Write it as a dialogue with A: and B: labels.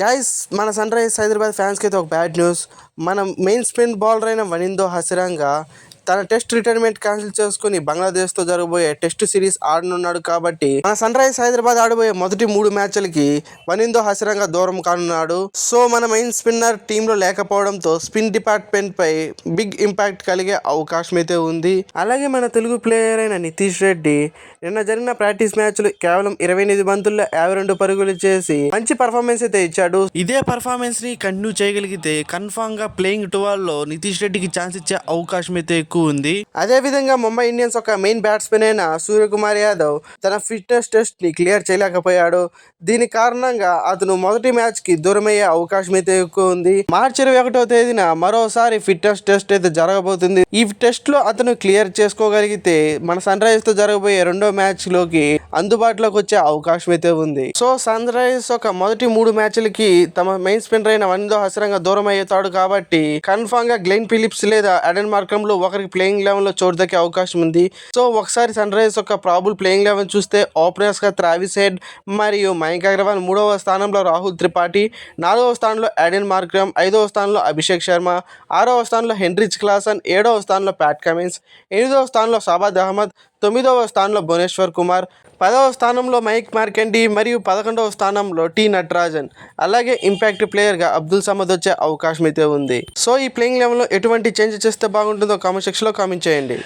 A: Guys మన sun rise Hyderabad ఫ్యాన్స్కి అయితే ఒక బ్యాడ్ న్యూస్. మన మెయిన్ స్పిన్ బౌలర్ అయిన వనిందో హసిరంగా తన టెస్ట్ రిటైర్మెంట్ క్యాన్సిల్ చేసుకుని బంగ్లాదేశ్తో జరగబోయే టెస్ట్ సిరీస్ ఆడనున్నాడు. కాబట్టి మన సన్ రైజ్ హైదరాబాద్ ఆడబోయే మొదటి 3 మ్యాచ్లకి వనిందో హసిరంగా దూరం కానున్నాడు. సో మన మెయిన్ స్పిన్నర్ టీంలో లేకపోవడంతో స్పిన్ డిపార్ట్మెంట్ పై బిగ్ ఇంపాక్ట్ కలిగే అవకాశం అయితే ఉంది. అలాగే మన తెలుగు ప్లేయర్ అయిన నితీష్ రెడ్డి నిన్న జరిగిన ప్రాక్టీస్ మ్యాచ్లు కేవలం 28 బంతుల్లో 52 పరుగులు చేసి మంచి పర్ఫార్మెన్స్ అయితే ఇచ్చాడు. ఇదే పర్ఫార్మెన్స్ ని కంటిన్యూ చేయగలిగితే కన్ఫామ్ గా ప్లేయింగ్ 12 లో నితీష్ రెడ్డికి ఛాన్స్ ఇచ్చే అవకాశం అయితే ఎక్కువ ఉంది. అదే విధంగా ముంబై ఇండియన్స్ ఒక మెయిన్ బ్యాట్స్మెన్ అయిన సూర్యకుమార్ యాదవ్ తన ఫిట్నెస్ టెస్ట్ ని క్లియర్ చేయలేకపోయాడు. దీని కారణంగా అతను మొదటి మ్యాచ్ కి దూరమయ్యే అవకాశం అయితే ఎక్కువ ఉంది. మార్చి 21వ తేదీన మరోసారి ఫిట్నెస్ టెస్ట్ అయితే జరగబోతుంది. ఈ టెస్ట్ లో అతను క్లియర్ చేసుకోగలిగితే మన సన్ రైజ్ తో జరగబోయే రెండో మ్యాచ్ లోకి అందుబాటులోకి వచ్చే అవకాశం అయితే ఉంది. సో సన్ రైజ్ ఒక మొదటి 3 మ్యాచ్లకి తమ మెయిన్ స్పిన్నర్ అయిన వనిందో హసిరంగా దూరం అయ్యేతాడు. కాబట్టి కన్ఫామ్ గా గ్లెన్ ఫిలిప్స్ లేదా అడెన్ మార్క్రమ్ లో ఒకరికి ప్లేయింగ్ లెవెన్ లో చోటు దక్కే అవకాశం ఉంది. సో ఒకసారి సన్ రైజ్ యొక్క ప్రాబుల్ ప్లేయింగ్ లెవెన్ చూస్తే ఓపెనర్స్ గా ట్రావిస్ హెడ్ మరియు మయాంక్ అగర్వాల్, 3వ స్థానంలో రాహుల్ త్రిపాఠి, 4వ స్థానంలో అడెన్ మార్క్రమ్, 5వ స్థానంలో అభిషేక్ శర్మ, 6వ స్థానంలో హెన్రిచ్ క్లాసన్, 7వ స్థానంలో ప్యాట్ కమిన్స్, 8వ స్థానంలో షాబాద్ అహ్మద్, 9వ స్థానంలో భువనేశ్వర్ కుమార్, 10వ స్థానంలో మైక్ మార్కెండి మరియు 11వ స్థానంలో టీ నటరాజన్. అలాగే ఇంపాక్ట్ ప్లేయర్గా అబ్దుల్ సమద్ వచ్చే అవకాశం అయితే ఉంది. సో ఈ ప్లేయింగ్ లెవెన్లో ఎటువంటి చేంజ్ చేస్తే బాగుంటుందో కామెంట్ సెక్షన్లో కామెంట్ చేయండి.